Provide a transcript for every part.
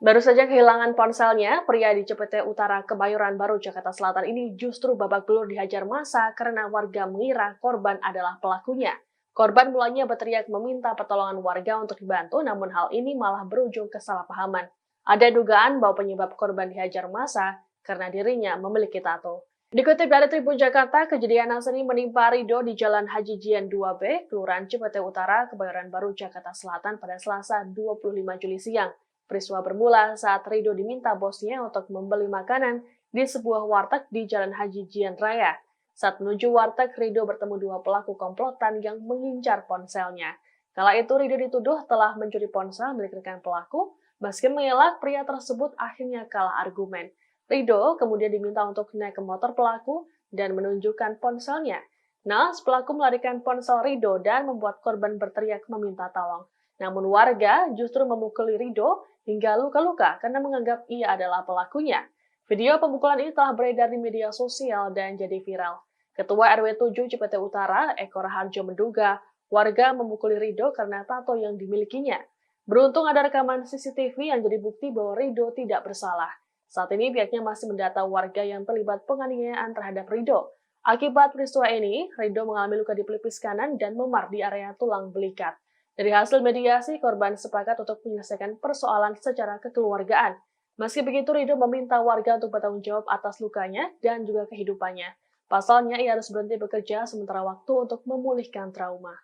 Baru saja kehilangan ponselnya, pria di Cipete Utara, Kebayoran Baru, Jakarta Selatan ini justru babak belur dihajar massa karena warga mengira korban adalah pelakunya. Korban mulanya berteriak meminta pertolongan warga untuk dibantu, namun hal ini malah berujung kesalahpahaman. Ada dugaan bahwa penyebab korban dihajar massa karena dirinya memiliki tato. Dikutip dari Tribun Jakarta, kejadian naas ini menimpa Rido di Jalan Haji Jian 2B, Kelurahan Cipete Utara, Kebayoran Baru, Jakarta Selatan pada Selasa 25 Juli siang. Peristiwa bermula saat Rido diminta bosnya untuk membeli makanan di sebuah warteg di Jalan Haji Jian Raya. Saat menuju warteg, Rido bertemu dua pelaku komplotan yang mengincar ponselnya. Kala itu Rido dituduh telah mencuri ponsel milik rekan pelaku. Meski mengelak, pria tersebut akhirnya kalah argumen. Rido kemudian diminta untuk naik ke motor pelaku dan menunjukkan ponselnya. Naas, pelaku melarikan ponsel Rido dan membuat korban berteriak meminta tolong. Namun warga justru memukuli Rido hingga luka-luka karena menganggap ia adalah pelakunya. Video pemukulan ini telah beredar di media sosial dan jadi viral. Ketua RW 7 Cipete Utara, Eko Raharjo menduga warga memukuli Rido karena tato yang dimilikinya. Beruntung ada rekaman CCTV yang jadi bukti bahwa Rido tidak bersalah. Saat ini pihaknya masih mendata warga yang terlibat penganiayaan terhadap Rido. Akibat peristiwa ini, Rido mengalami luka di pelipis kanan dan memar di area tulang belikat. Dari hasil mediasi, korban sepakat untuk menyelesaikan persoalan secara kekeluargaan. Meski begitu, Rido meminta warga untuk bertanggung jawab atas lukanya dan juga kehidupannya. Pasalnya, ia harus berhenti bekerja sementara waktu untuk memulihkan trauma.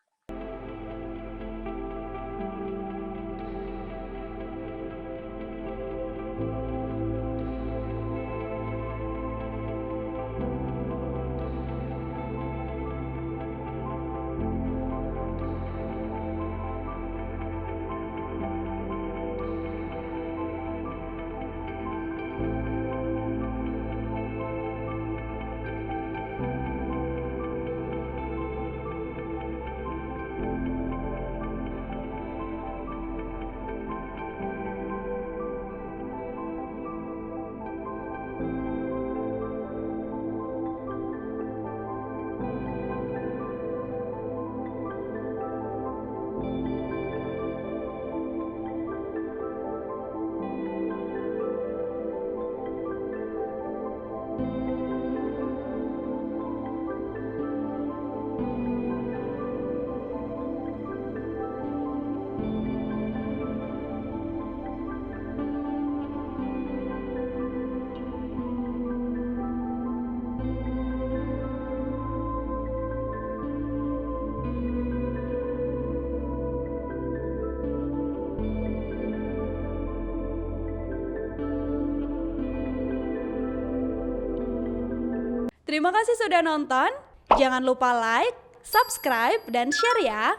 Terima kasih sudah nonton. Jangan lupa like, subscribe, dan share ya.